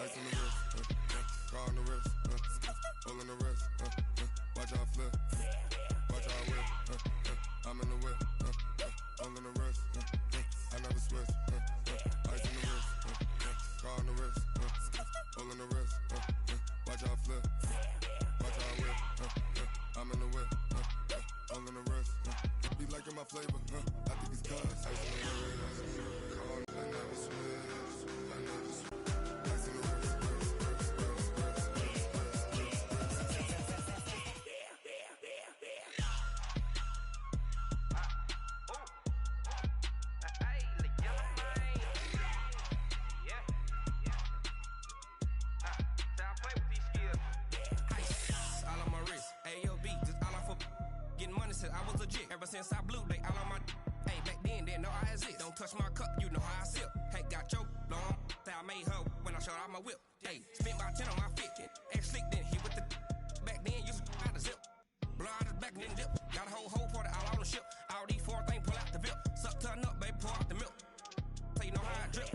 Ice on the wrist, car on the wrist, hole in the wrist, watch out flip, watch out whip, I'm in the whip, hole in the wrist, I never switch, ice on the wrist, car on the wrist, hole in the wrist, watch out flip, watch out whip, I'm in the whip, hole in the wrist, be liking my flavor, I think it's cause ice on the wrist, I never switch, I never switch. I was legit ever since I blew they all on my hey back then didn't know I exist. Don't touch my cup, you know how I sip. Hey, got your long I made her when I showed out my whip. Hey, spent about 10 on my fit. Ex slick then hit with the back then used to out the zip. Blow out his back then dip. Got a whole party all on the ship. All these four things pull out the bip. Suck turn up, baby, pour out the milk. So you know how I drip.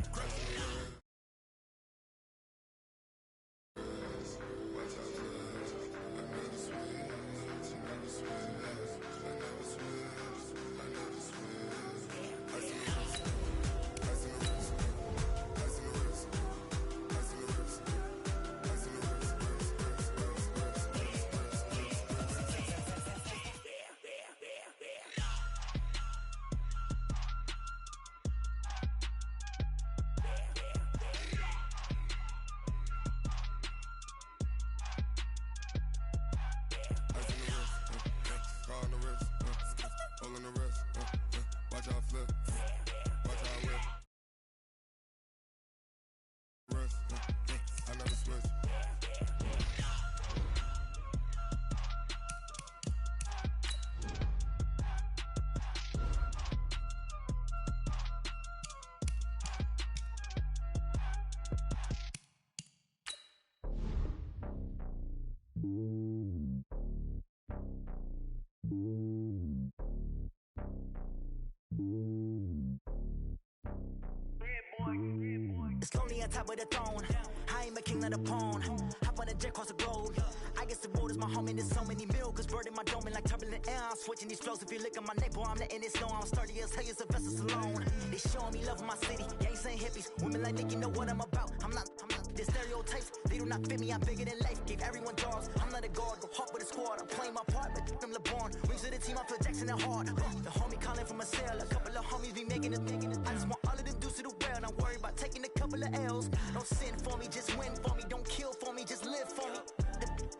It's lonely on top of the throne. I ain't a king of the pawn. Hop on a jet across the globe. I guess the road is my home and there's so many milkers burning my dome and like turbulent air. I'm switching these flows. If you look at my neck, boy, I'm letting it slow. I'm sturdy as hell as a vessel alone. They showing me love in my city. Gang saying hippies. Women like Nick, you know what I'm about. I'm not the stereotypes. They do not fit me. I'm bigger than life. Gave everyone jobs. I'm not a guard. Go hard with a squad. I'm playing my part, but I'm LeBron. Wings of the team. I feel Jackson and hard. The homie calling from a cell. A couple of homies be making it. I just want all of them dudes to the well. Not worry about taking a couple of L's. Don't sin for me, just win for me. Don't kill for me, just live for me.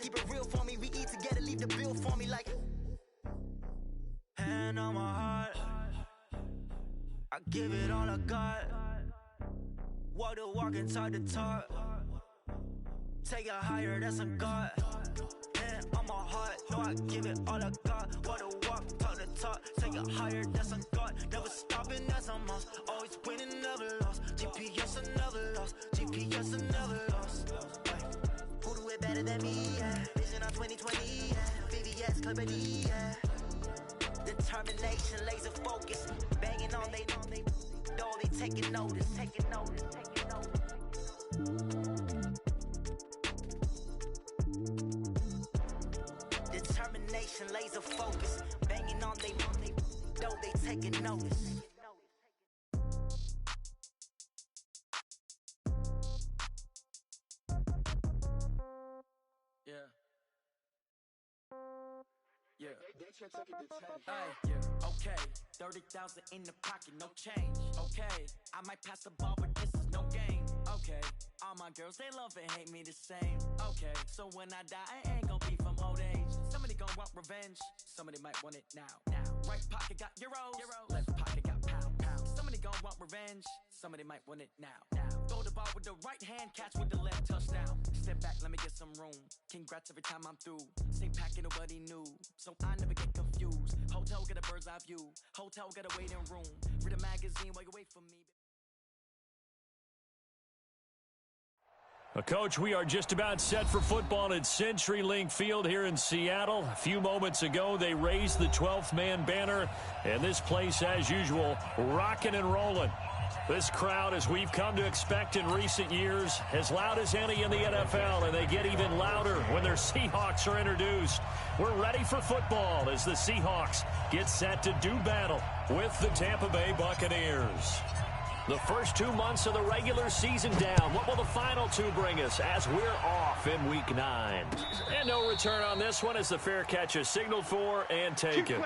Keep it real for me. We eat together, leave the bill for me like. Hand on my heart, I give it all I got. Walk the walk and talk the talk. Take it higher, that's a God. Hand on my heart, no, I give it all I got. Walk the walk, talk the talk. Take it higher, that's a God. Never stopping, that's a must. Always winning, never lost. GPS, I never lost. GPS, I never lost. Who do it better than me? Yeah. Vision on 2020. Yeah. VVS, Clarity. Yeah. Determination, laser focus. Banging on they door, they taking notice. Taking notice. Taking notice. Determination, laser focus. Banging on they door, they taking notice. Yeah. Okay, 30,000 in the pocket, no change. Okay, I might pass the ball, but this is no game. Okay, all my girls, they love and hate me the same. Okay, so when I die, I ain't gonna be from old age. Somebody gonna want revenge, somebody might want it now. Right pocket got euros, left pocket got pounds. Somebody gonna want revenge, somebody might want it now. Throw the ball with the right hand, catch with the left, touchdown. Step back, let me get some room. Congrats every time I'm through. Same packet, nobody knew, so I never get confused. Hotel get a bird's eye view. Hotel get a waiting room. Read a magazine while you wait for me. Coach, we are just about set for football at CenturyLink Field here in Seattle. A few moments ago, they raised the 12th man banner, and this place, as usual, rocking and rolling. This crowd, as we've come to expect in recent years, as loud as any in the NFL, and they get even louder when their Seahawks are introduced. We're ready for football as the Seahawks get set to do battle with the Tampa Bay Buccaneers. The first 2 months of the regular season down. What will the final two bring us as we're off in Week 9? And no return on this one as the fair catch is signaled for and taken.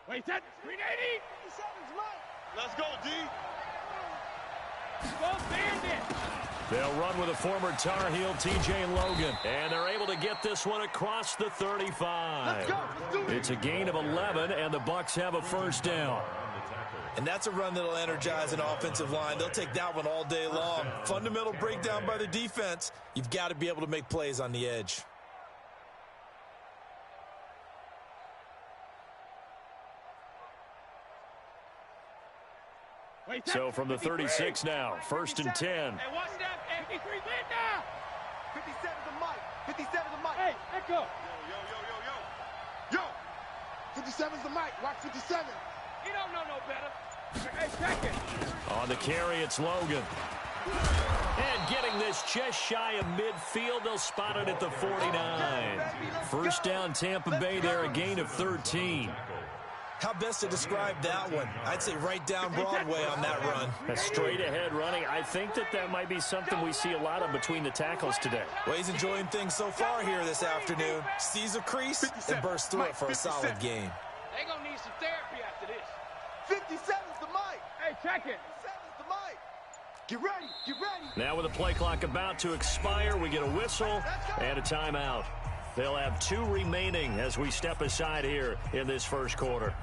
Wait, that 380. 57's Mike. Let's go, D. Go Bandit. They'll run with a former Tar Heel, T.J. Logan. And they're able to get this one across the 35. Let's go. Let's do it. It's a gain of 11, and the Bucs have a first down. And that's a run that'll energize an offensive line. They'll take that one all day long. Fundamental breakdown by the defense. You've got to be able to make plays on the edge. So from the 36 now, first and 10. Hey, watch that. 53 Linda. 57's a Mike. 57's a Mike. Hey, echo. Yo. 57's the Mike. Watch 57. You don't know no better. Hey, check it. On the carry, it's Logan. And getting this just shy of midfield, they'll spot it at the 49. First down, Tampa Bay there, a gain of 13. How best to describe that one? I'd say right down Broadway on that run. A straight ahead running. I think that might be something we see a lot of between the tackles today. Well, he's enjoying things so far here this afternoon. Sees a crease and bursts through it for a solid game. They're going to need some therapy after this. 57's the Mike. Hey, check it. 57's the Mike. Get ready. Get ready. Now with the play clock about to expire, we get a whistle and a timeout. They'll have 2 remaining as we step aside here in this first quarter.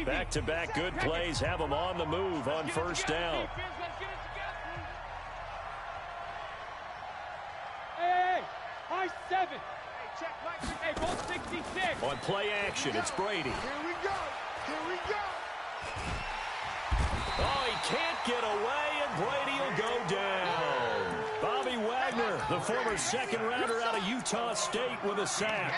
Back-to-back good plays have them on the move on first down. Hey, high 7. Hey, check Mike. Hey, both 66. On play action, it's Brady. Here we go. Here we go. Oh, he can't get away, and Brady will go down. Bobby Wagner, the former second-rounder out of Utah State, with a sack.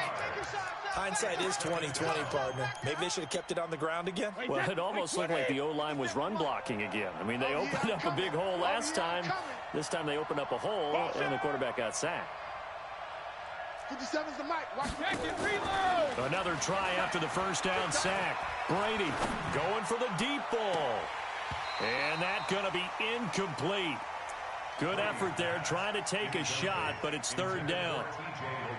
Hindsight is 20/20, partner. Maybe they should have kept it on the ground again. Well, it almost looked like the O-line was run blocking again. I mean, they opened up a big hole last time. This time they opened up a hole, and the quarterback got sacked. 57's the Mike. Watch back and reload. Another try after the first down sack. Brady going for the deep ball. And that's going to be incomplete. Good effort there, trying to take a shot, but it's third down.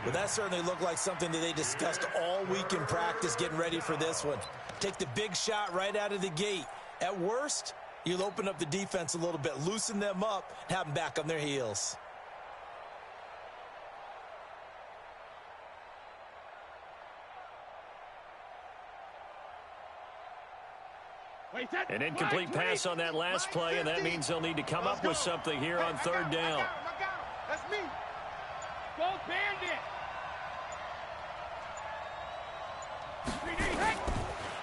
Well, that certainly looked like something that they discussed all week in practice getting ready for this one. Take the big shot right out of the gate. At worst, you'll open up the defense a little bit, loosen them up, and have them back on their heels. An incomplete pass on that last play, and that means they'll need to come up with something here on third down. That's me. Go Bandit.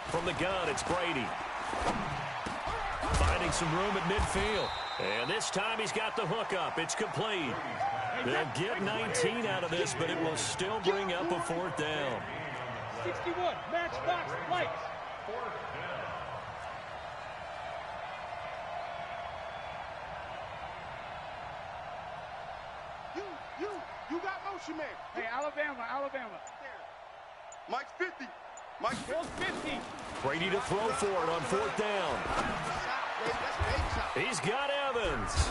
From the gun, it's Brady. Finding some room at midfield. And this time he's got the hook up. It's complete. They'll get 19 out of this, but it will still bring up a fourth down. 61, matchbox lights. You got motion, man. Hey, Alabama. Mike's 50. Mike's 50. Brady to throw for it on fourth down. He's got Evans.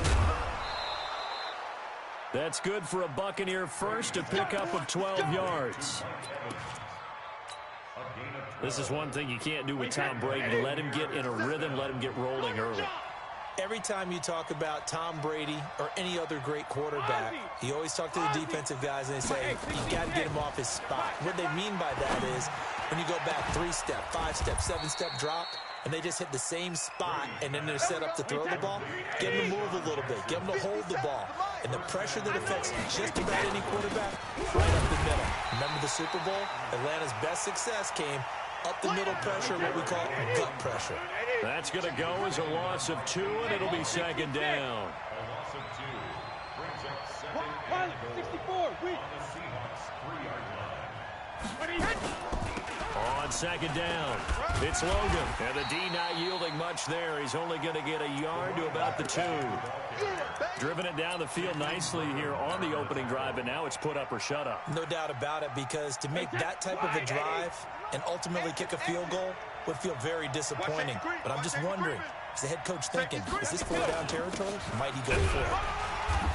That's good for a Buccaneer first, a pickup of 12 yards. This is one thing you can't do with Tom Brady. Let him get in a rhythm, let him get rolling early. Every time you talk about Tom Brady or any other great quarterback, you always talk to the defensive guys and they say, you got to get him off his spot. What they mean by that is when you go back 3-step, 5-step, 7-step drop, and they just hit the same spot, and then they're set up to throw the ball, get them to move a little bit, get them to hold the ball. And the pressure that affects just about any quarterback, right up the middle. Remember the Super Bowl? Atlanta's best success came up the middle pressure, what we call gut pressure. That's going to go as a loss of 2, and it'll be second down. A loss of 2 brings up second and goal 64, on the Seahawks 3-yard line. On second down, it's Logan. And the D not yielding much there. He's only going to get a yard to about the 2. Driven it down the field nicely here on the opening drive, and now it's put up or shut up. No doubt about it, because to make that type of a drive and ultimately kick a field goal would feel very disappointing. But I'm just wondering, is the head coach thinking, is this 4-down territory? Might he go for it?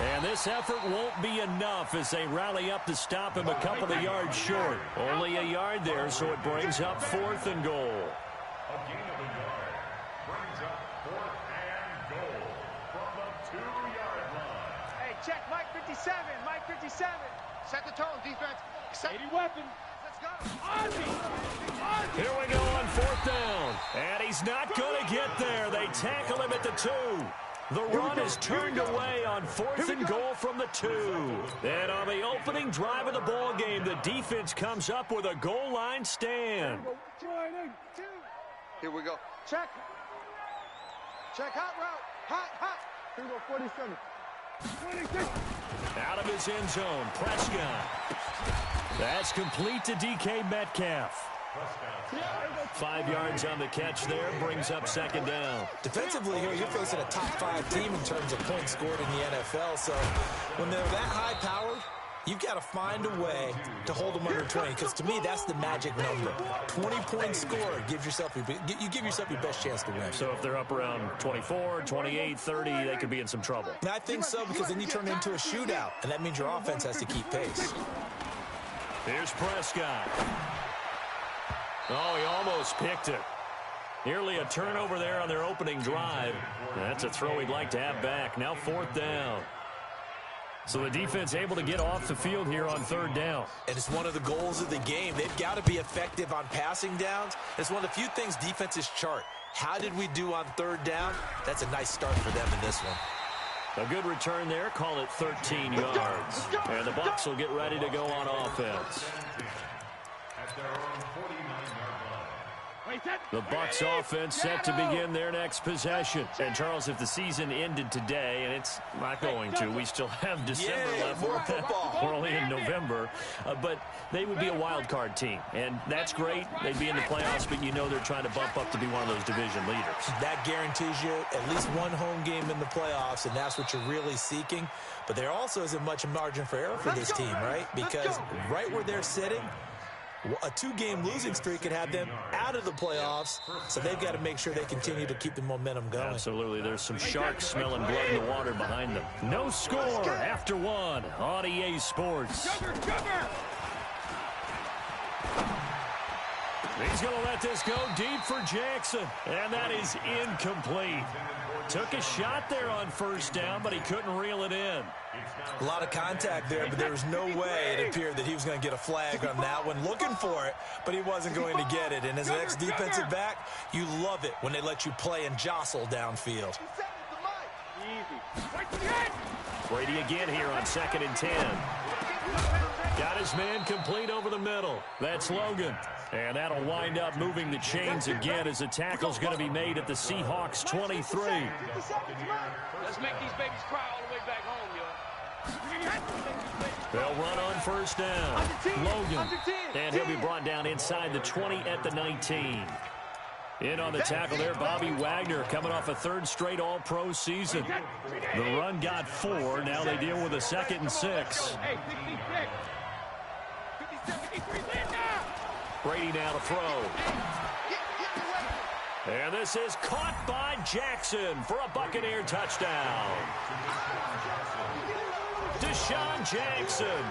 And this effort won't be enough as they rally up to stop him a couple of yards short. Only a yard there, so it brings up 4th and goal. A gain of a yard brings up 4th and goal from the 2-yard line. Hey, check Mike 57, Mike 57. Set the tone, defense. 80 weapons. Let's go. Ozzy! Here we go on 4th down. And he's not going to get there. They tackle him at the 2. The run is turned away on 4th and goal from the 2. And on the opening drive of the ball game, the defense comes up with a goal line stand. Here we go. Check. Check hot route. Hot. Here we go, 47. 26. Out of his end zone, Prescott. That's complete to DK Metcalf. 5 yards on the catch there, brings up second down. Defensively here, you're facing a top 5 team in terms of points scored in the NFL. So when they're that high-powered, you've got to find a way to hold them under 20, because to me, that's the magic number. 20 points scored gives yourself you give yourself your best chance to win. So if they're up around 24, 28, 30, they could be in some trouble. And I think so, because then you turn it into a shootout, and that means your offense has to keep pace. Here's Prescott. Oh, he almost picked it. Nearly a turnover there on their opening drive. That's a throw he'd like to have back. Now 4th down. So the defense able to get off the field here on 3rd down. And it's one of the goals of the game. They've got to be effective on passing downs. It's one of the few things defenses chart. How did we do on 3rd down? That's a nice start for them in this one. A good return there. Call it 13 yards. And the Bucs will get ready to go on offense. At their own 49-yard line. The Bucs offense set to begin their next possession. And, Charles, if the season ended today, and it's not going to, we still have December left. We're only in November. But they would be a wild card team. And that's great. They'd be in the playoffs, but you know they're trying to bump up to be one of those division leaders. That guarantees you at least one home game in the playoffs, and that's what you're really seeking. But there also isn't much margin for error for this team, right? Because right where they're sitting, a 2-game losing streak could have them out of the playoffs, so they've got to make sure they continue to keep the momentum going. Absolutely. There's some sharks smelling blood in the water behind them. No score after 1 on EA Sports. He's going to let this go deep for Jackson, and that is incomplete. Took a shot there on 1st down, but he couldn't reel it in. A lot of contact there, but there was no way it appeared that he was going to get a flag on that one. Looking for it, but he wasn't going to get it. And as an ex-defensive back, you love it when they let you play and jostle downfield. Brady again here on 2nd and 10. Got his man complete over the middle. That's Logan. And that'll wind up moving the chains again as the tackle's going to be made at the Seahawks 23. Let's make these babies cry all the way back home, yo. They'll run on 1st down. Logan. And he'll be brought down inside the 20 at the 19. In on the tackle there, Bobby Wagner coming off a 3rd straight All-Pro season. The run got 4. Now they deal with a 2nd and 6. Brady now to throw. And this is caught by Jackson for a Buccaneer touchdown. Deshaun Jackson,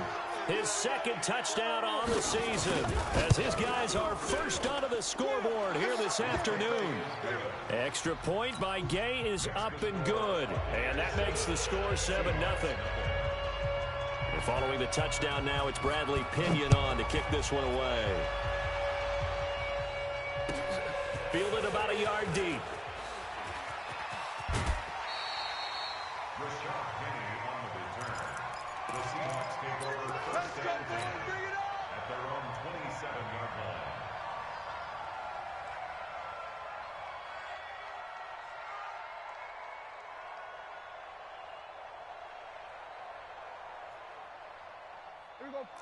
his 2nd touchdown on the season, as his guys are first onto the scoreboard here this afternoon. Extra point by Gay is up and good, and that makes the score 7-0. And following the touchdown now, it's Bradley Pinion on to kick this one away. Fielded about a yard deep. The Seahawks take over 1st and 10 at their own 27-yard line.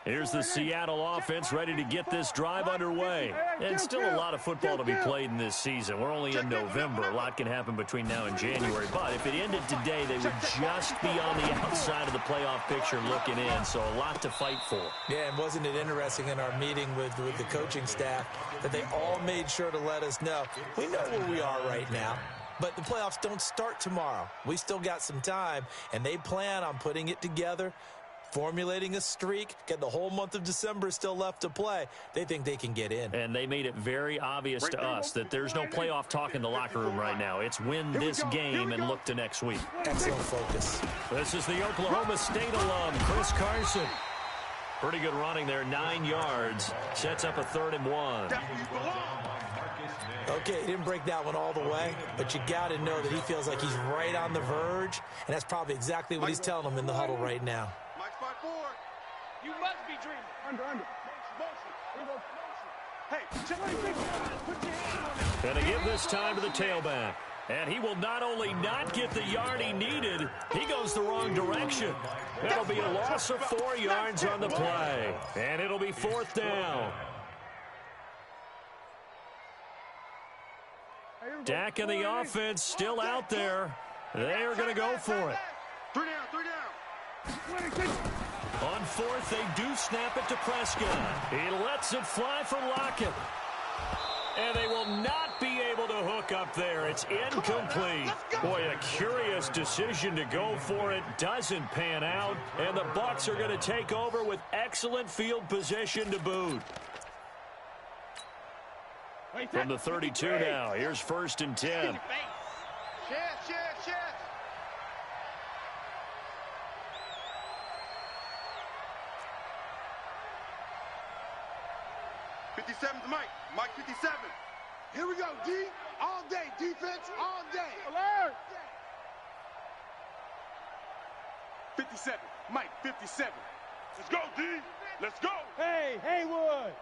Here's the Seattle offense ready to get this drive underway. And still a lot of football to be played in this season. We're only in November. A lot can happen between now and January. But if it ended today, they would just be on the outside of the playoff picture looking in. So a lot to fight for. Yeah, and wasn't it interesting in our meeting with the coaching staff that they all made sure to let us know, we know where we are right now. But the playoffs don't start tomorrow. We still got some time, and they plan on putting it together, formulating a streak, get the whole month of December still left to play. They think they can get in. And they made it very obvious to us that there's no playoff talk in the locker room right now. It's win this game and look to next week. Excellent focus. This is the Oklahoma State alum, Chris Carson. Pretty good running there, 9 yards. Sets up a 3rd and 1. Okay, he didn't break that one all the way, but you got to know that he feels like he's right on the verge, and that's probably exactly what he's telling them in the huddle right now. Mike spot forward. You must be dreaming. Under. Motion. Hey, check my big put your hand on it. Gonna give this time to the tailback. And he will not only not get the yard he needed, he goes the wrong direction. That'll be a loss of 4 yards on the play. And it'll be 4th down. Dak and the offense still out there. They are going to go for it. 3 down. On 4th, they do snap it to Prescott. He lets it fly from Lockett. And they will not be able to hook up there. It's incomplete. Boy, a curious decision to go for it. Doesn't pan out. And the Bucs are going to take over with excellent field position to boot. From the 32 now, here's 1st and 10. Chance. 57's Mike. Mike 57. Here we go, D. All day. Defense all day. Alert. 57. Mike 57. Let's go, D. Let's go. Hey, Haywood.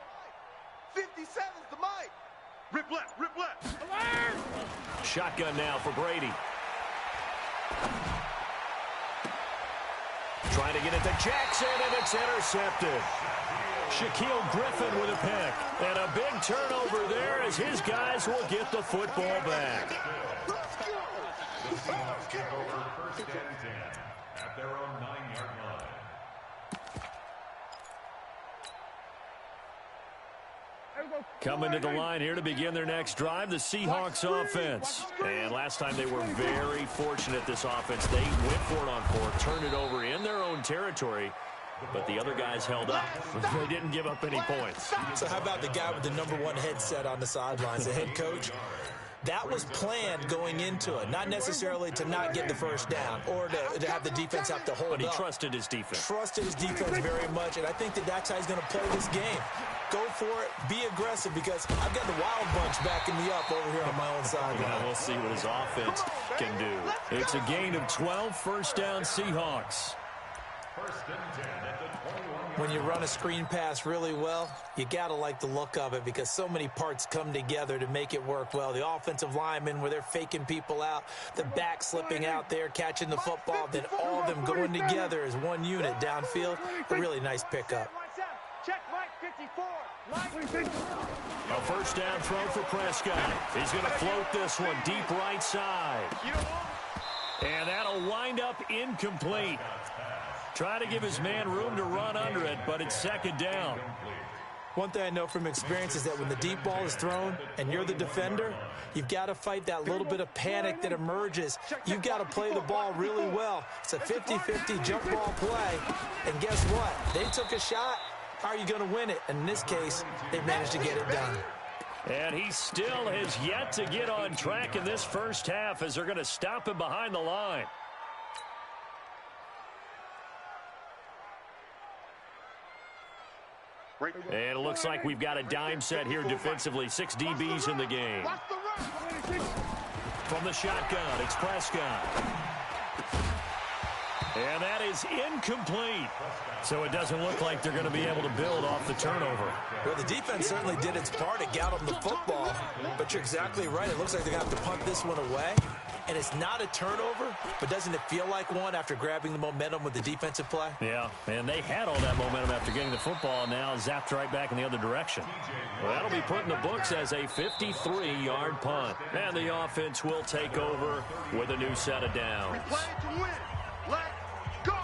57's the Mike. Rip left. Alert. Shotgun now for Brady. Trying to get it to Jackson, and it's intercepted. Shaquille Griffin with a pick. And a big turnover there as his guys will get the football back. The Seahawks take over 1st and 10 at their own 9-yard line. Coming to the line here to begin their next drive, the Seahawks offense. And last time they were very fortunate, this offense. They went for it on 4th, turned it over in their own territory, but the other guys held up. They didn't give up any points. So how about the guy with the #1 headset on the sidelines, the head coach? That was planned going into it, not necessarily to not get the 1st down or to have the defense have to hold up. But he trusted his defense. Trusted his defense very much, and I think that's how he's going to play this game. Go for it, be aggressive, because I've got the Wild Bunch backing me up over here on my own side. Yeah, we'll see what his offense can do. It's a gain of 12, 1st down Seahawks. 1st and 10 at the 21. When you run a screen pass really well, you got to like the look of it because so many parts come together to make it work well. The offensive linemen, where they're faking people out, the back slipping out there, catching the football, then all of them going together as one unit downfield. A really nice pickup. Check Mike 54. A 1st down throw for Prescott. He's going to float this one deep right side. And that'll wind up incomplete. Try to give his man room to run under it, but it's 2nd down. One thing I know from experience is that when the deep ball is thrown and you're the defender, you've got to fight that little bit of panic that emerges. You've got to play the ball really well. It's a 50-50 jump ball play. And guess what? They took a shot. How are you going to win it? And in this case, they managed to get it done. And he still has yet to get on track in this 1st half as they're going to stop him behind the line. And it looks like we've got a dime set here defensively. 6 DBs in the game. From the shotgun, it's Prescott. And that is incomplete. So it doesn't look like they're going to be able to build off the turnover. Well, the defense certainly did its part to get them the football. But you're exactly right. It looks like they're going to have to punt this one away. And it's not a turnover, but doesn't it feel like one after grabbing the momentum with the defensive play? Yeah, and they had all that momentum after getting the football, now zapped right back in the other direction. Well, that'll be put in the books as a 53-yard punt. And the offense will take over with a new set of downs. We play to win. Let's go.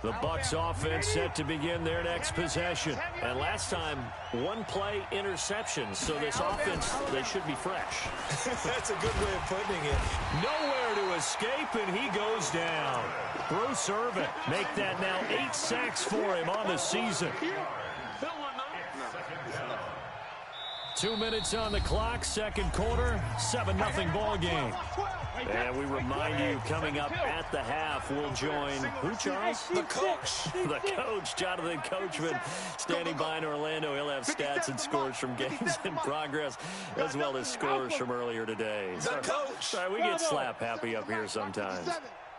The Bucs offense set to begin their next possession. And last time, one play interception. So this offense, they should be fresh. That's a good way of putting it. Nowhere to escape, and he goes down. Bruce Irvin, make that now 8 sacks for him on the season. 2 minutes on the clock, second quarter, 7-0 ball game. And we remind you, coming up at the half, we'll join who, Charles? The coach. The coach, Jonathan Coachman, standing by in Orlando. He'll have stats and scores from games in progress, as well as scores from earlier today. The coach. Sorry, we get slap happy up here sometimes.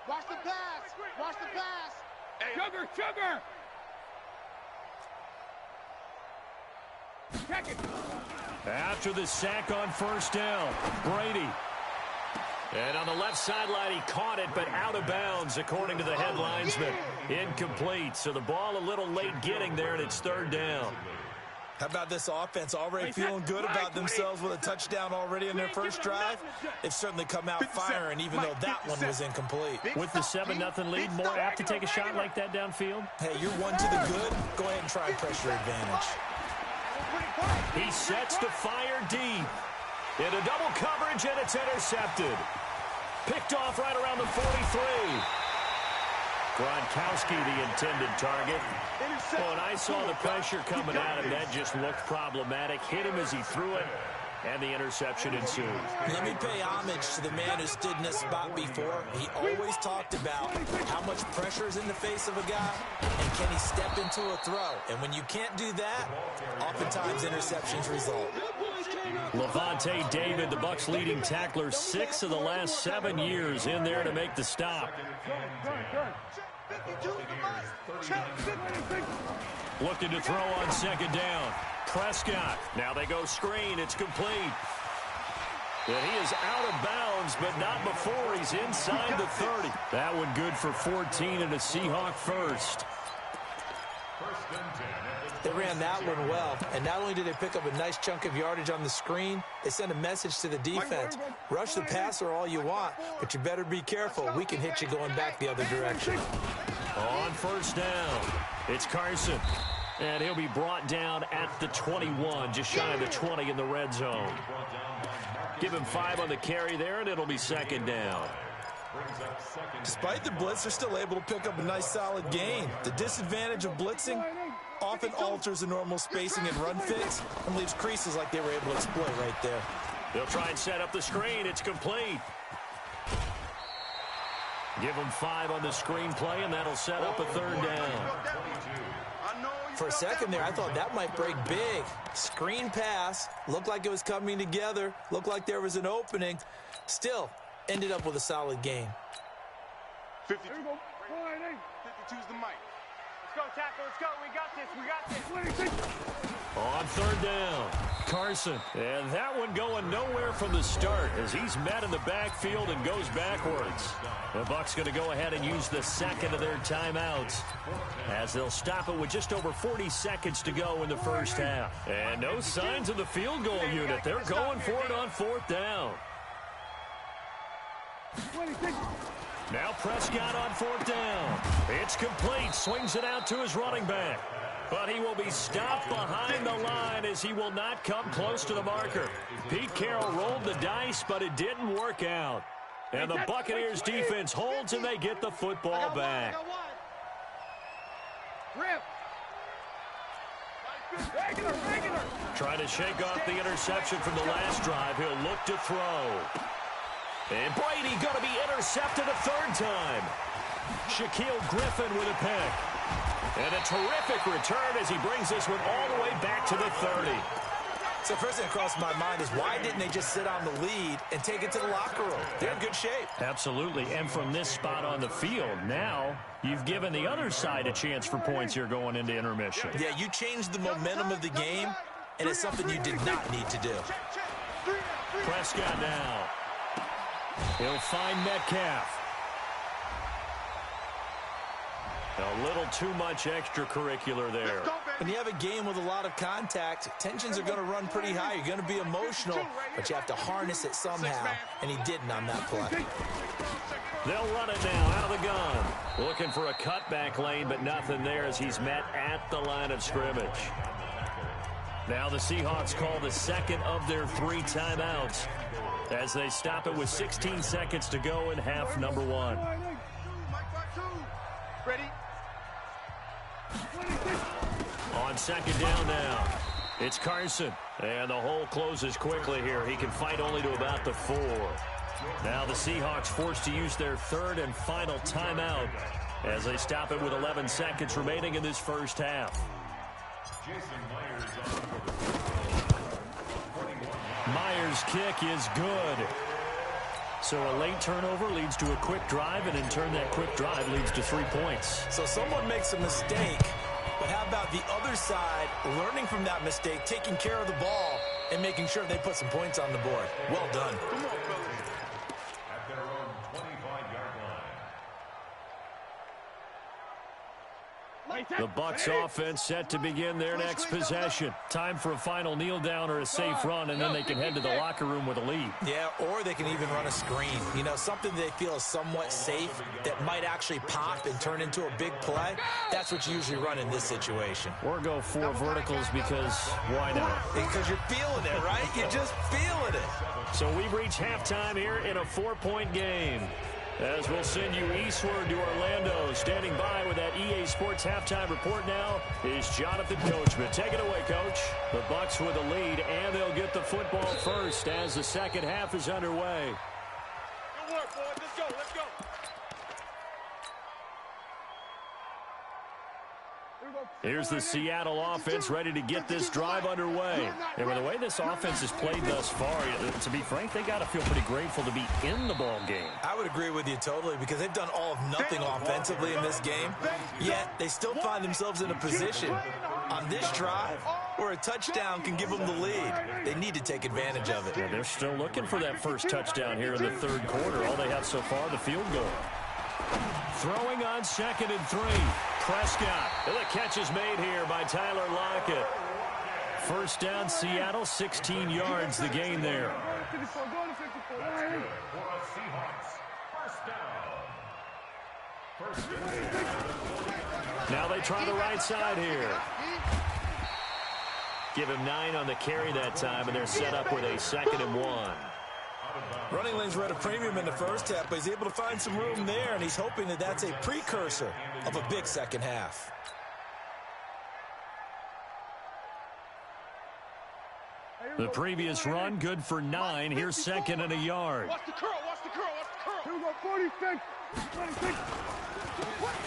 Watch the pass. Watch the pass. Sugar. Check it. After the sack on first down, Brady. And on the left sideline, he caught it, but out of bounds, according to the head linesman. Incomplete, so the ball a little late getting there, and it's third down. How about this offense already feeling good about themselves with a touchdown already in their first drive? They've certainly come out firing, even though that one was incomplete. With the 7-0 lead, more apt to take a shot like that downfield? Hey, you're one to the good. Go ahead and try pressure advantage. He sets to fire deep. Into double coverage, and it's intercepted. Picked off right around the 43. Gronkowski, the intended target. Oh, and I saw the pressure coming at him. That just looked problematic. Hit him as he threw it, and the interception ensued. Let me pay homage to the man who stood in this spot before. He always talked about how much pressure is in the face of a guy, and can he step into a throw. And when you can't do that, oftentimes interceptions result. Levante David, the Bucs' leading tackler, 6 of the last 7 years in there to make the stop. Looking to throw on second down. Prescott. Now they go screen. It's complete. And he is out of bounds, but not before he's inside the 30. That one good for 14 and a Seahawk first. They ran that one well, and not only did they pick up a nice chunk of yardage on the screen, they sent a message to the defense. Rush the passer all you want, but you better be careful. We can hit you going back the other direction. On first down, it's Carson. And he'll be brought down at the 21, just shy of the 20 in the red zone. Give him 5 on the carry there, and it'll be second down. Despite the blitz, they're still able to pick up a nice solid gain. The disadvantage of blitzing often alters the normal spacing and run fits and leaves creases like they were able to exploit right there. They'll try and set up the screen. It's complete. Give them 5 on the screen play, and that'll set up a third down. For a second there, I thought that might break big. Screen pass, looked like it was coming together, looked like there was an opening. Still, ended up with a solid gain. 52. 52's the mic. Let's go, tackle. Let's go. We got this. On third down, Carson. And that one going nowhere from the start as he's met in the backfield and goes backwards. The Bucs going to go ahead and use the second of their timeouts as they'll stop it with just over 40 seconds to go in the first half. And no signs of the field goal unit. They're going for it on fourth down. Now Prescott on fourth down. It's complete. Swings it out to his running back. But he will be stopped behind the line as he will not come close to the marker. Pete Carroll rolled the dice, but it didn't work out. And the Buccaneers defense holds, and they get the football back. Regular. Trying to shake off the interception from the last drive. He'll look to throw. And Brady going to be intercepted a third time. Shaquille Griffin with a pick. And a terrific return as he brings this one all the way back to the 30. So first thing that crossed my mind is why didn't they just sit on the lead and take it to the locker room? They're in good shape. Absolutely. And from this spot on the field, now you've given the other side a chance for points here going into intermission. Yeah, you changed the momentum of the game, and it's something you did not need to do. Prescott now. He'll find Metcalf. A little too much extracurricular there. When you have a game with a lot of contact, tensions are going to run pretty high. You're going to be emotional, but you have to harness it somehow, and he didn't on that play. They'll run it now out of the gun. Looking for a cutback lane, but nothing there as he's met at the line of scrimmage. Now the Seahawks call the second of their 3 timeouts as they stop it with 16 seconds to go in half number 1. Ready? On second down now, it's Carson. And the hole closes quickly here. He can fight only to about the 4. Now the Seahawks forced to use their 3rd and final timeout as they stop it with 11 seconds remaining in this first half. Myers' kick is good. So a late turnover leads to a quick drive, and in turn that quick drive leads to 3 points. So someone makes a mistake, but how about the other side learning from that mistake, taking care of the ball, and making sure they put some points on the board? Well done. Come on, fellas. At their own 25-yard line. The Bucs offense set to begin their next possession. Time for a final kneel down or a safe run, and then they can head to the locker room with a lead. Yeah, or they can even run a screen. You know, something they feel is somewhat safe that might actually pop and turn into a big play. That's what you usually run in this situation. Or go 4 verticals because why not? Because you're feeling it, right? You're just feeling it. So we've reached halftime here in a 4-point game. As we'll send you eastward to Orlando. Standing by with that EA Sports halftime report now is Jonathan Coachman. Take it away, Coach. The Bucs with the lead, and they'll get the football first as the second half is underway. Good work, boys. Let's go. Let's go. Here's the Seattle offense ready to get this drive underway. And with the way this offense has played thus far, to be frank, they got to feel pretty grateful to be in the ball game. I would agree with you totally because they've done all of nothing offensively in this game, yet they still find themselves in a position on this drive where a touchdown can give them the lead. They need to take advantage of it. Yeah, they're still looking for that first touchdown here in the third quarter. All they have so far, the field goal. Throwing on 2nd and 3. Prescott. The catch is made here by Tyler Lockett. First down, Seattle, 16 yards, the gain there. Now they try the right side here. Give him 9 on the carry that time, and they're set up with a 2nd and 1. Running lanes were at a premium in the first half, but he's able to find some room there, and he's hoping that that's a precursor of a big second half. The previous run, good for 9. Here's 2nd and a yard. Watch the curl. Watch the curl. Watch the curl. Here we go. 46.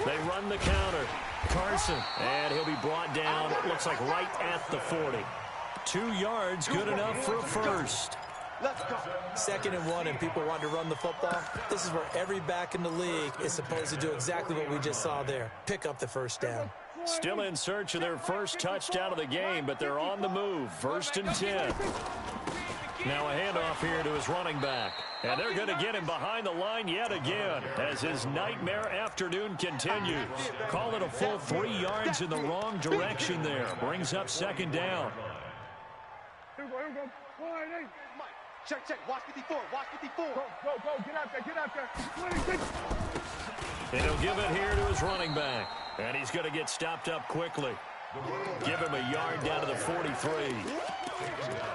They run the counter. Carson, and he'll be brought down, it looks like right at the 40. 2 yards, good enough for a first. Let's go. 2nd and 1, and people want to run the football. This is where every back in the league is supposed to do exactly what we just saw there. Pick up the first down. Still in search of their first touchdown of the game, but they're on the move. 1st and 10. Now a handoff here to his running back. And they're going to get him behind the line yet again as his nightmare afternoon continues. Call it a full 3 yards in the wrong direction there. Brings up 2nd down. Here we go. Check. Watch 54. Watch 54. Go. Get out there. 26. And he'll give it here to his running back. And he's going to get stopped up quickly. Give him a yard down to the 43.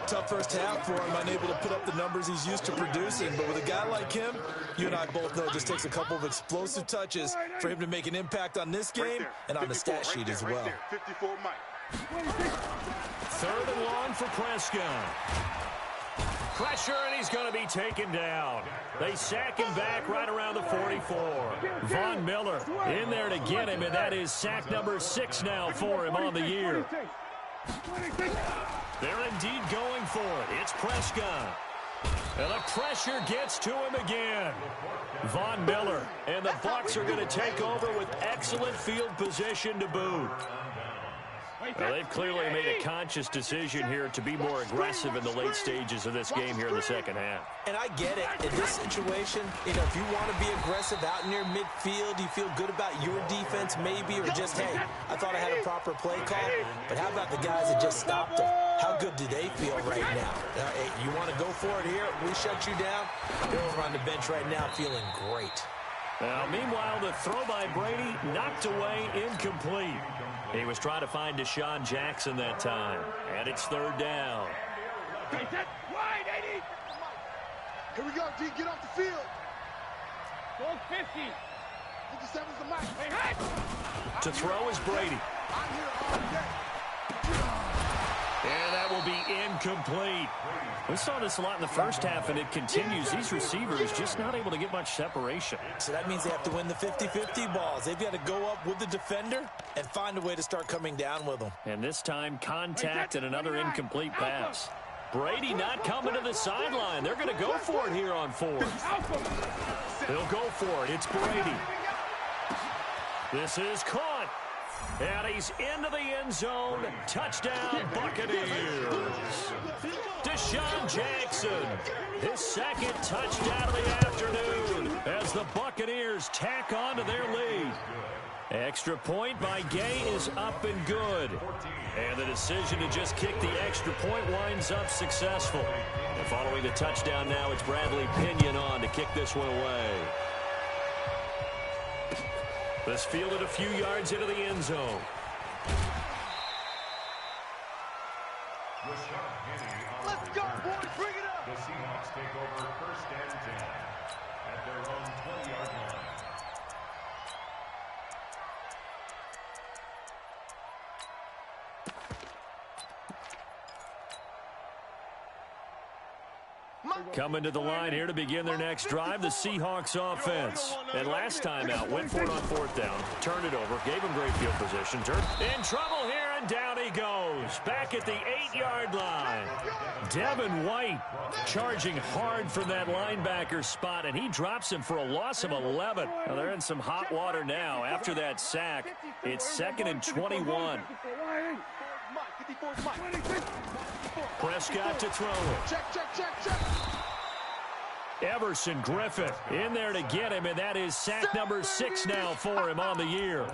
Tough first half for him, unable to put up the numbers he's used to producing. But with a guy like him, you and I both know it just takes a couple of explosive touches for him to make an impact on this game and on the stat sheet as well. 54 Mike. 3rd and long for Prescott. Pressure, and he's going to be taken down. They sack him back right around the 44. Von Miller in there to get him, and that is sack number 6 now for him on the year. They're indeed going for it. It's Prescott. And the pressure gets to him again. Von Miller and the Bucs are going to take over with excellent field position to boot. Well, they've clearly made a conscious decision here to be more aggressive in the late stages of this game here in the second half. And I get it. In this situation, if you want to be aggressive out near midfield, you feel good about your defense maybe, or just, hey, I thought I had a proper play call. But how about the guys that just stopped them? How good do they feel right now? Hey, you want to go for it here? We shut you down. They're over on the bench right now feeling great. Now, meanwhile, the throw by Brady knocked away, incomplete. He was trying to find Deshaun Jackson that time. And it's third down. Wide, 80. Here we go, D. Get off the field. Go 50. 57's the mic. Hey, hey. To throw is Brady. I'm here all day. And that will be incomplete. We saw this a lot in the first half, and it continues. These receivers just not able to get much separation. So that means they have to win the 50-50 balls. They've got to go up with the defender and find a way to start coming down with them. And this time, contact and another incomplete pass. Brady not coming to the sideline. They're going to go for it here on fourth. They'll go for it. It's Brady. This is caught. And he's into the end zone. Touchdown, Buccaneers. Deshaun Jackson, his second touchdown of the afternoon as the Buccaneers tack on to their lead. Extra point by Gay is up and good. And the decision to just kick the extra point winds up successful. And following the touchdown now, it's Bradley Pinion on to kick this one away. This fielded a few yards into the end zone. Let's go, boys. Bring it up. The Seahawks take over first and 10 at their own 20-yard line. Coming to the line here to begin their next drive, the Seahawks offense. And last time out, went for it on fourth down, turned it over, gave him great field position, in trouble here, and down he goes. Back at the 8-yard line. Devin White charging hard for that linebacker spot, and he drops him for a loss of 11. Well, they're in some hot water now. After that sack, it's 2nd and 21. Prescott to throw it. Check. Everson Griffin in there to get him, and that is sack number 6 now for him on the year.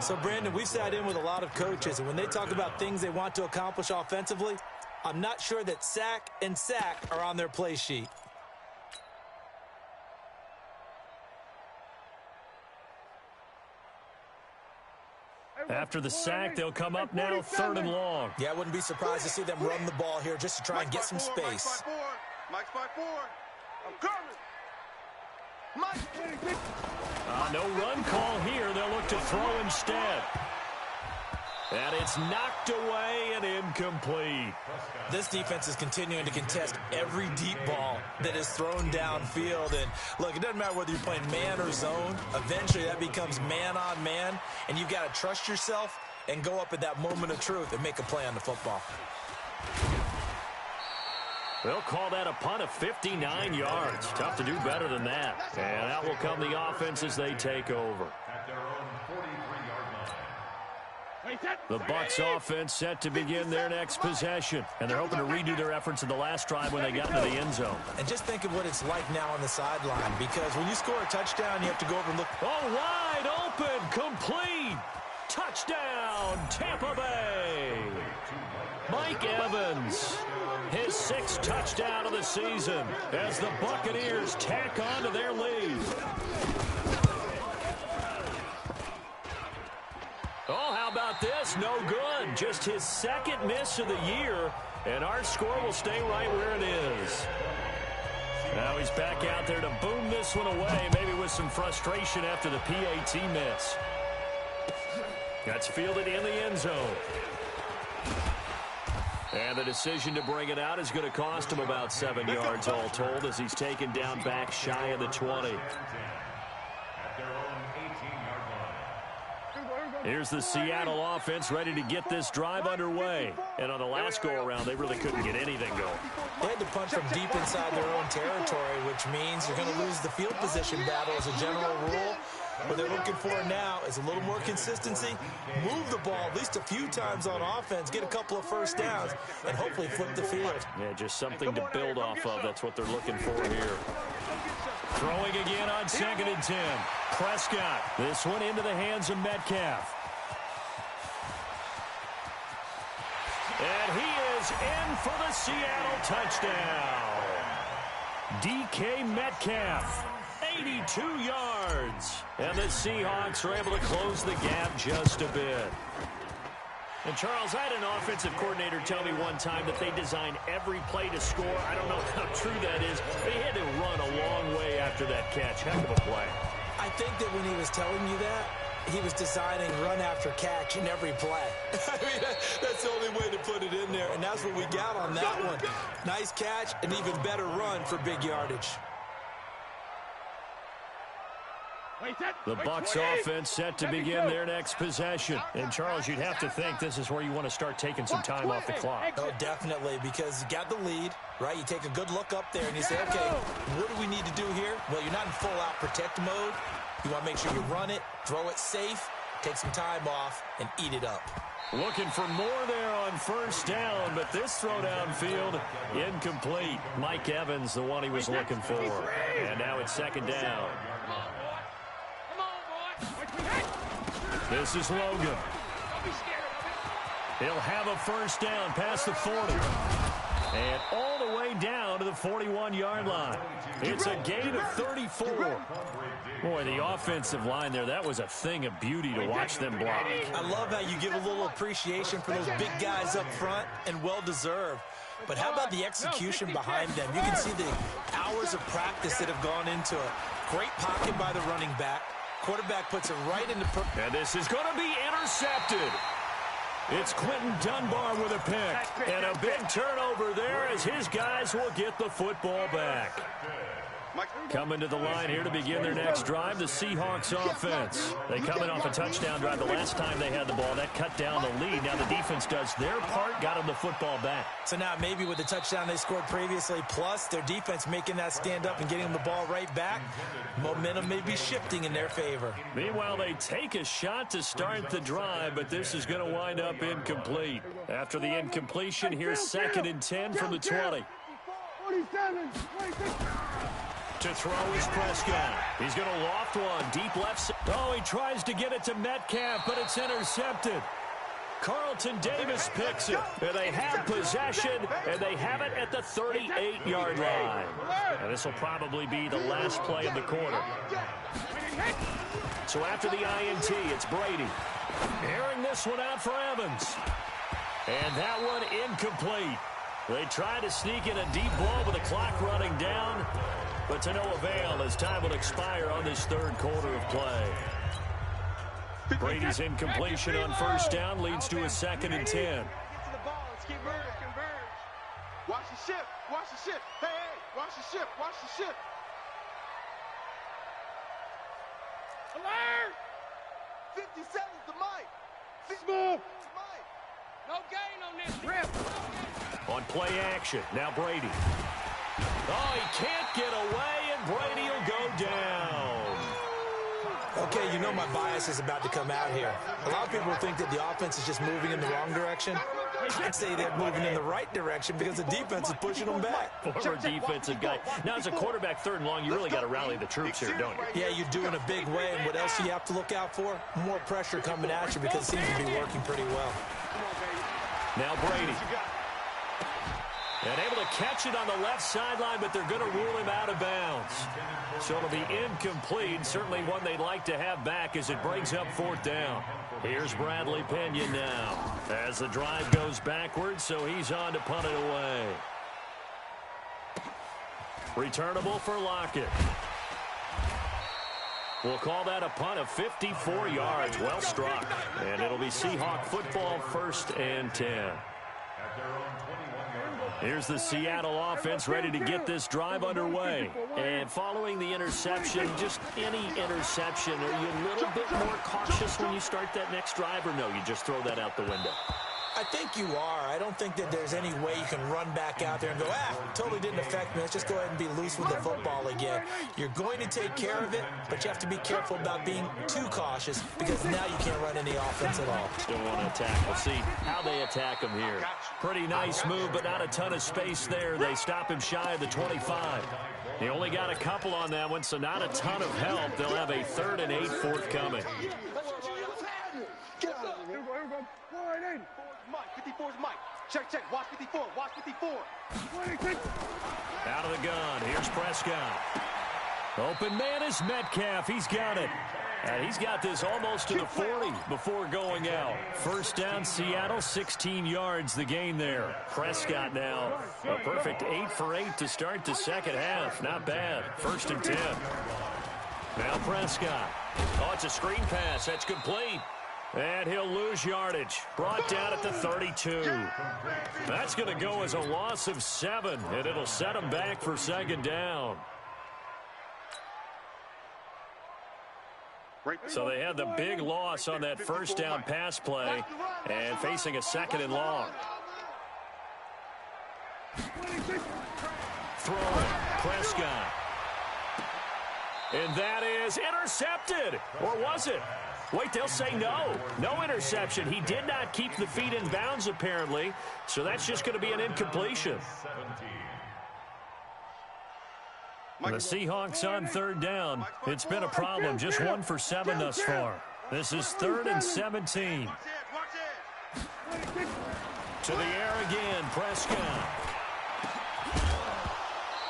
So, Brandon, we've sat in with a lot of coaches, and when they talk about things they want to accomplish offensively, I'm not sure that sack and sack are on their play sheet. After the sack, they'll come up now 3rd and long. Yeah, I wouldn't be surprised to see them run the ball here just to try and get some space. Mike's by 4. I'm coming. Mike. No run call here. They'll look to throw instead. And it's knocked away and incomplete. This defense is continuing to contest every deep ball that is thrown downfield. And, look, it doesn't matter whether you're playing man or zone. Eventually, that becomes man on man. And you've got to trust yourself and go up at that moment of truth and make a play on the football. They'll call that a punt of 59 yards. Tough to do better than that. And out will come the offense as they take over. At their own 43-yard line. The Bucs offense set to begin their next possession. And they're hoping to redo their efforts in the last drive when they got into the end zone. And just think of what it's like now on the sideline, because when you score a touchdown, you have to go over and look. Oh, wide open, complete. Touchdown, Tampa Bay. Mike Evans, his 6th touchdown of the season as the Buccaneers tack on to their lead. Oh, how about this? No good. Just his 2nd miss of the year, and our score will stay right where it is. Now he's back out there to boom this one away, maybe with some frustration after the PAT miss. That's fielded in the end zone. And the decision to bring it out is going to cost him about 7 yards all told as he's taken down back shy of the 20. At their own 18-yard line. Here's the Seattle offense ready to get this drive underway. And on the last go-around, they really couldn't get anything going. They had to punch from deep inside their own territory, which means you're going to lose the field position battle as a general rule. What they're looking for now is a little more consistency, move the ball at least a few times on offense, get a couple of first downs, and hopefully flip the field. Yeah, just something to build off of. That's what they're looking for here. Throwing again on 2nd and 10. Prescott. This one into the hands of Metcalf. And he is in for the Seattle touchdown. DK Metcalf, 82 yards. And the Seahawks are able to close the gap just a bit. And, Charles, I had an offensive coordinator tell me one time that they design every play to score. I don't know how true that is, but he had to run a long way after that catch. Heck of a play. I think that when he was telling you that, he was designing run after catch in every play. I mean, that's the only way to put it in there, and that's what we got on that one. Nice catch, an even better run for big yardage. The Bucs offense set to begin their next possession. And, Charles, you'd have to think this is where you want to start taking some time off the clock. Oh, definitely, because you got the lead, right? You take a good look up there and you say, okay, what do we need to do here? Well, you're not in full-out protect mode. You want to make sure you run it, throw it safe, take some time off, and eat it up. Looking for more there on first down, but this throw downfield, incomplete. Mike Evans, the one he was looking for. And now it's 2nd down. This is Logan. He'll have a first down past the 40. And all the way down to the 41-yard line. It's a gain of 34. Boy, the offensive line there, that was a thing of beauty to watch them block. I love how you give a little appreciation for those big guys up front, and well-deserved. But how about the execution behind them? You can see the hours of practice that have gone into it. Great pocket by the running back. Quarterback puts it right into... And this is going to be intercepted. It's Quentin Dunbar with a pick. And a big turnover there as his guys will get the football back. Coming to the line here to begin their next drive, the Seahawks offense. They come in off a touchdown drive the last time they had the ball. That cut down the lead. Now the defense does their part, got them the football back. So now maybe with the touchdown they scored previously, plus their defense making that stand up and getting them the ball right back, momentum may be shifting in their favor. Meanwhile, they take a shot to start the drive, but this is going to wind up incomplete. After the incompletion, here's 2nd and 10 from the 20. 47, 26. To throw is Prescott. He's going to loft one. Deep left side. Oh, he tries to get it to Metcalf, but it's intercepted. Carlton Davis picks it. And they have possession, and they have it at the 38-yard line. And this will probably be the last play of the quarter. So after the INT, it's Brady. Airing this one out for Evans. And that one incomplete. They try to sneak in a deep ball with the clock running down. But to no avail as time will expire on this 3rd quarter of play. Brady's incompletion on first down leads to a 2nd and 10. Get to the ball. Let's keep moving. Converge. Watch the ship. Watch the ship. Hey, hey. Watch the ship. Watch the ship. Alert! 57's the mic. Smooth. No gain on this. Rip. On play action. Now Brady. Oh, he can't get away, and Brady will go down. Okay, you know my bias is about to come out here. A lot of people think that the offense is just moving in the wrong direction. I'd say they're moving in the right direction because the defense is pushing them back. Former defensive guy. Now, as a quarterback 3rd and long, you really got to rally the troops here, don't you? Yeah, you do in a big way, and what else do you have to look out for? More pressure coming at you because it seems to be working pretty well. Now Brady. And able to catch it on the left sideline, but they're going to rule him out of bounds. So it'll be incomplete. Certainly one they'd like to have back as it brings up 4th down. Here's Bradley Pinion now as the drive goes backwards, so he's on to punt it away. Returnable for Lockett. We'll call that a punt of 54 yards. Well struck. And it'll be Seahawk football 1st and 10. At their own 21-yard line. Here's the Seattle offense ready to get this drive underway. And following the interception, just any interception, are you a little bit more cautious when you start that next drive, or no, you just throw that out the window? I think you are. I don't think that there's any way you can run back out there and go, totally didn't affect me. Let's just go ahead and be loose with the football again. You're going to take care of it, but you have to be careful about being too cautious because now you can't run any offense at all. Still want to attack. We'll see how they attack him here. Pretty nice move, but not a ton of space there. They stop him shy of the 25. He only got a couple on that one, so not a ton of help. They'll have a 3rd and 8 forthcoming. Get out of here. Here we go. 4-8. 54's Mike. Check. Watch 54. Watch 54. Out of the gun. Here's Prescott. Open man is Metcalf. He's got it. And he's got this almost to the 40 before going out. First down, Seattle, 16 yards the gain there. Prescott now a perfect 8 for 8 to start the second half. Not bad. 1st and 10. Now Prescott. Oh, it's a screen pass. That's complete. And he'll lose yardage. Brought down at the 32. That's going to go as a loss of 7, and it'll set him back for 2nd down. So they had the big loss on that 1st down pass play and facing a 2nd and long. Throwing Prescott. And that is intercepted. Or was it? Wait, they'll say no. No interception. He did not keep the feet in bounds, apparently. So that's just going to be an incompletion. The Seahawks on 3rd down. It's been a problem. Just 1 for 7 thus far. This is 3rd and 17. To the air again, Prescott.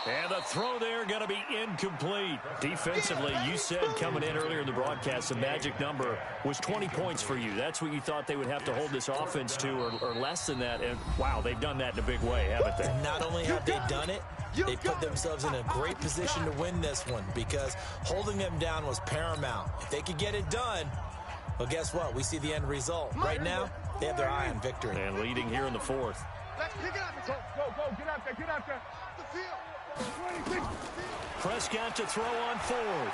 And the throw there going to be incomplete. Defensively, you said coming in earlier in the broadcast, the magic number was 20 points for you. That's what you thought they would have to hold this offense to, or less than that. And, wow, they've done that in a big way, haven't they? Not only have they done it, they put themselves in a great position to win this one because holding them down was paramount. If they could get it done, well, guess what? We see the end result. Right now, they have their eye on victory. And leading here in the 4th. Let's pick it up. Go. Get out there. Off the field. Prescott to throw on 4th.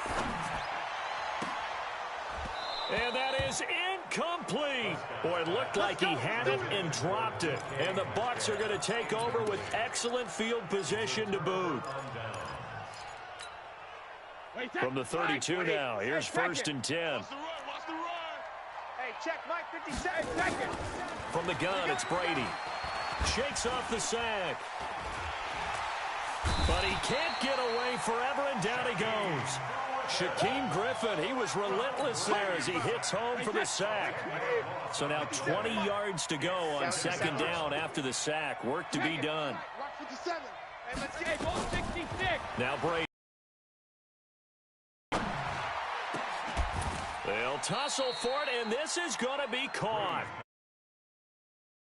And that is incomplete. Boy, it looked like he had it and dropped it. And the Bucs are going to take over with excellent field position to boot. From the 32 now, here's 1st and 10. Hey, check Mike 57. From the gun, it's Brady. Shakes off the sack. But he can't get away forever, and down he goes. Shaquem Griffin, he was relentless there as he hits home for the sack. So now 20 yards to go on 2nd down after the sack. Work to be done. Now Brady. They'll tussle for it, and this is going to be caught.